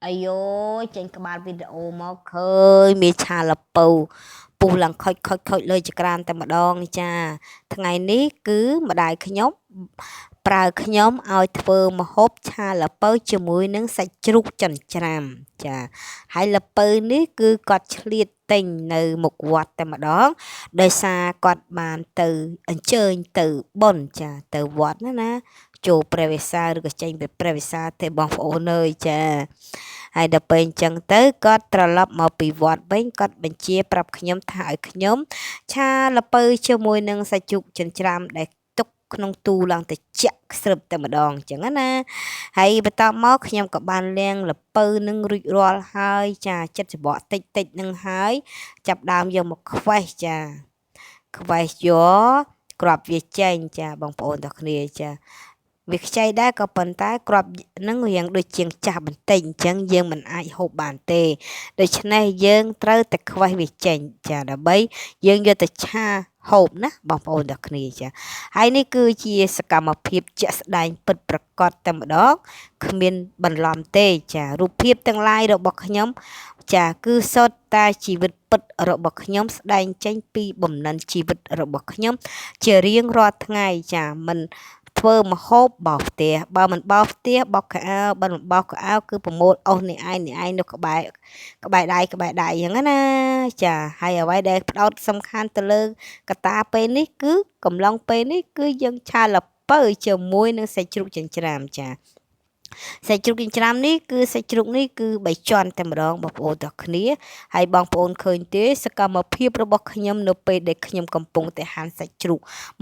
អាយយចេញក្បាលវីដេអូមកឃើញមានឆាលពៅពុះឡើងខុចលើចក្រានតែម្ដងនេះចាថ្ងៃនេះគឺម្ដាយខ្ញុំប្រើខ្ញុំឲ្យធ្វើម្ហូបឆាលពៅជាមួយនឹងសាច់ជ្រូកចិញ្ច្រាំចាហើយលពៅនេះគឺគាត់ឆ្លៀតទិញនៅមុខវត្តតែម្ដងដោយសារគាត់បានទៅអញ្ជើញទៅបុណ្យចាទៅវត្តណាចូលព្រះវិសាឬក៏ចេញពីព្រះវិសាទេបងប្អូនអើយចាហើយដល់ពេលអញ្ចឹងទៅគាត់ត្រឡប់មកពីវត្តវិញគាត់បញ្ជាប្រាប់ខ្ញុំថាឲ្យខ្ញុំឆាល្ពៅជាមួយនឹងសាច់ជ្រូកចិញ្ច្រាំដែលទុកក្នុងទូឡើងត្រជាក់ស្រឹបតែម្ដងអញ្ចឹងណាហើយបន្ទាប់មកខ្ញុំក៏បានលាងល្ពៅនឹងរួចរាល់ហើយចាចិត្តច្បកតិចនឹងហើយចាប់ដើមយកមកខ្វេះចាខ្វេះយកគ្រាប់វាចេញចាបងប្អូនទាំងគ្នាចាវាខ្ចីដែរក៏ប៉ុន្តែគ្រាប់នឹងរៀងដូចជាងចាស់បន្តិចអញ្ចឹងយើងមិនអាចហូបបានទេដូច្នេះយើងត្រូវតែខ្វេះវាចេញចាដើម្បីយើងយកទៅឆាហូបណាបងប្អូនទាំងគ្នាចាហើយនេះគឺជាសកម្មភាពជាក់ស្ដែងពិតប្រាកដតែម្ដងគ្មានបន្លំទេចារូបភាពទាំងឡាយរបស់ខ្ញុំចាគឺសុទ្ធតែជីវិតពិតរបស់ខ្ញុំស្ដែងចេញពីបំណិនជីវិតរបស់ខ្ញុំជារៀងរាល់ថ្ងៃចាមិនធ្វើម្ហូបបោសផ្ទះបើមិនបោសផ្ទះបោកកៅអៅបើមិនបោសកៅអៅគឺប្រមូលអស់នេះឯងនៅក្បែរដៃអញ្ចឹងណាចាហើយអ្វីដែលផ្ដោតសំខាន់ទៅលើកត្តាពេលនេះគឺកំឡុងពេលនេះគឺយើងឆាល្ពៅជាមួយនឹងសាច់ជ្រូកចិញ្ច្រាំចាសាច់ជ្រូកចិញ្ច្រាំនេះគឺសាច់ជ្រូកនេះគឺ3ជាន់តែម្ដងបងប្អូនទាំងគ្នាហើយបងប្អូនឃើញទេសកម្មភាពរបស់ខ្ញុំនៅពេលដែលខ្ញុំកំពុងតែហាន់សាច់ជ្រូក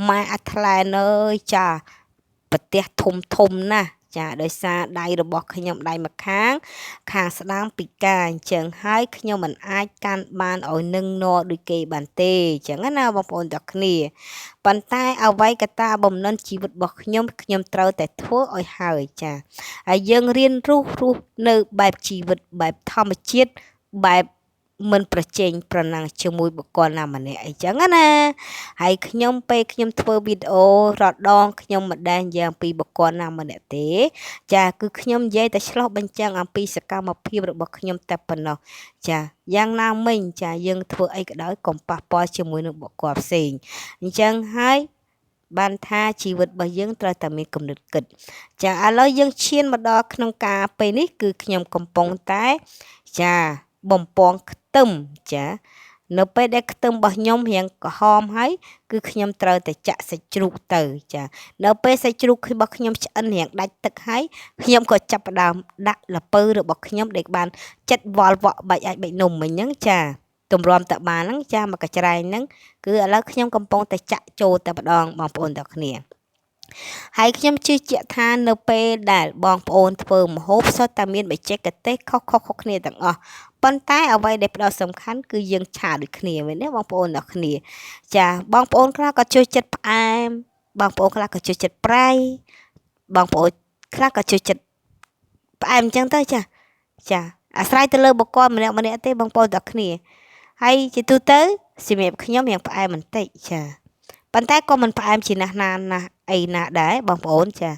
ម៉ែអាថ្លែនអើយចាប្រទះធំណាស់ចាដោយសារដៃរបស់ខ្ញុំដៃម្ខាងស្ដាំពីកាអញ្ចឹងហើយខ្ញុំមិនអាចកាន់បានឲ្យនឹងនរដូចគេបានទេអញ្ចឹងណាបងប្អូនទាំងគ្នាប៉ុន្តែអ្វីក៏តាបំណិនជីវិតរបស់ខ្ញុំត្រូវតែធ្វើឲ្យហើយចាហើយយើងរៀនរស់នៅបែបជីវិតបែបធម្មជាតិបែបមិនប្រជែងប្រណាំងជាមួយបុគ្គលណាម្នាក់អីចឹងណាហើយពេលខ្ញុំធ្វើវីដេអូរដងខ្ញុំមិនដែលនិយាយអំពីបុគ្គលណាម្នាក់ទេចាគឺខ្ញុំនិយាយតែឆ្លោះបញ្ចាំងអំពីសកម្មភាពរបស់ខ្ញុំតែប៉ុណ្ណោះចាយ៉ាងណាមិញចាយើងធ្វើអីក៏ដោយកុំប៉ះពាល់ជាមួយនឹងបុគ្គលផ្សេងអញ្ចឹងហើយបានថាជីវិតរបស់យើងត្រូវតែមានគំនិតគិតចាឥឡូវយើងឈានមកដល់ក្នុងការពេលនេះគឺខ្ញុំកំពុងតែចាបំពងខ្ទឹមចានៅពេលដែលខ្ទឹមរបស់ខ្ញុំរៀងក្រហមហើយគឺខ្ញុំត្រូវតែចាក់សាច់ជ្រូកទៅចានៅពេលសាច់ជ្រូករបស់ខ្ញុំឆ្អិនរៀងដាច់ទឹកហើយខ្ញុំក៏ចាប់ផ្ដើមដាក់ល្ពៅរបស់ខ្ញុំដែលបានចិតវល់វក់បាច់អាចបាច់នំមិញហ្នឹងចាទម្រាំតបានហ្នឹងចាមកកញ្ច្រែងហ្នឹងគឺឥឡូវខ្ញុំកំពុងតែចាក់ចូលតែម្ដងបងប្អូនទាំងគ្នាហើយខ្ញុំជឿជាក់ថានៅពេលដែលបងប្អូនធ្វើម្ហូបសុទ្ធតែមានបច្ចេកទេសខុសៗគ្នាទាំងអស់ប៉ុន្តែអ្វីដែលផ្ដោតសំខាន់គឺយើងឆាដូចគ្នាមែនទេបងប្អូនទាំងគ្នាចាបងប្អូនខ្លះក៏ចូលចិត្តផ្អែមបងប្អូនខ្លះក៏ចូលចិត្តប្រៃបងប្អូនខ្លះក៏ចូលចិត្តផ្អែមអញ្ចឹងទៅចាអាស្រ័យទៅលើបុគ្គលម្នាក់ទេបងប្អូនទាំងគ្នាហើយជាទូទៅសម្រាប់ខ្ញុំរៀងផ្អែមបន្តិចចាប៉ុន្តែក៏មិនផ្អែមជាណាស់ណាអីណាដែរបងប្អូនចា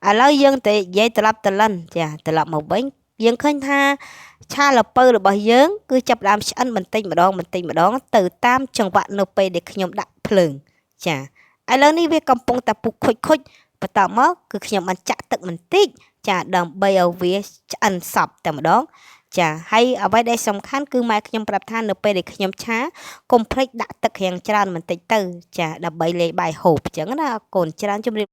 ឥឡូវយើងទៅនិយាយត្រឡប់ចាត្រឡប់មកវិញយើងឃើញថាឆាល្ពៅរបស់យើងគឺចាប់ផ្ដើមឆ្អិនបន្តិចម្ដងទៅតាមចង្វាក់នៅពេលដែលខ្ញុំដាក់ភ្លើងចាឥឡូវនេះវាកំពុងតែពុះខុចបន្ទាប់មកគឺខ្ញុំបានចាក់ទឹកបន្តិចចាដើម្បីឲ្យវាឆ្អិនសព្វតែម្ដងចាហើយអ្វីដែលសំខាន់គឺម៉ែខ្ញុំប្រាប់ថានៅពេលដែលខ្ញុំឆាកុំភ្លេចដាក់ទឹករាងច្រើនបន្តិចទៅចាដើម្បីលាយបាយហូបអញ្ចឹងណាអរគុណច្រើនជម្រាប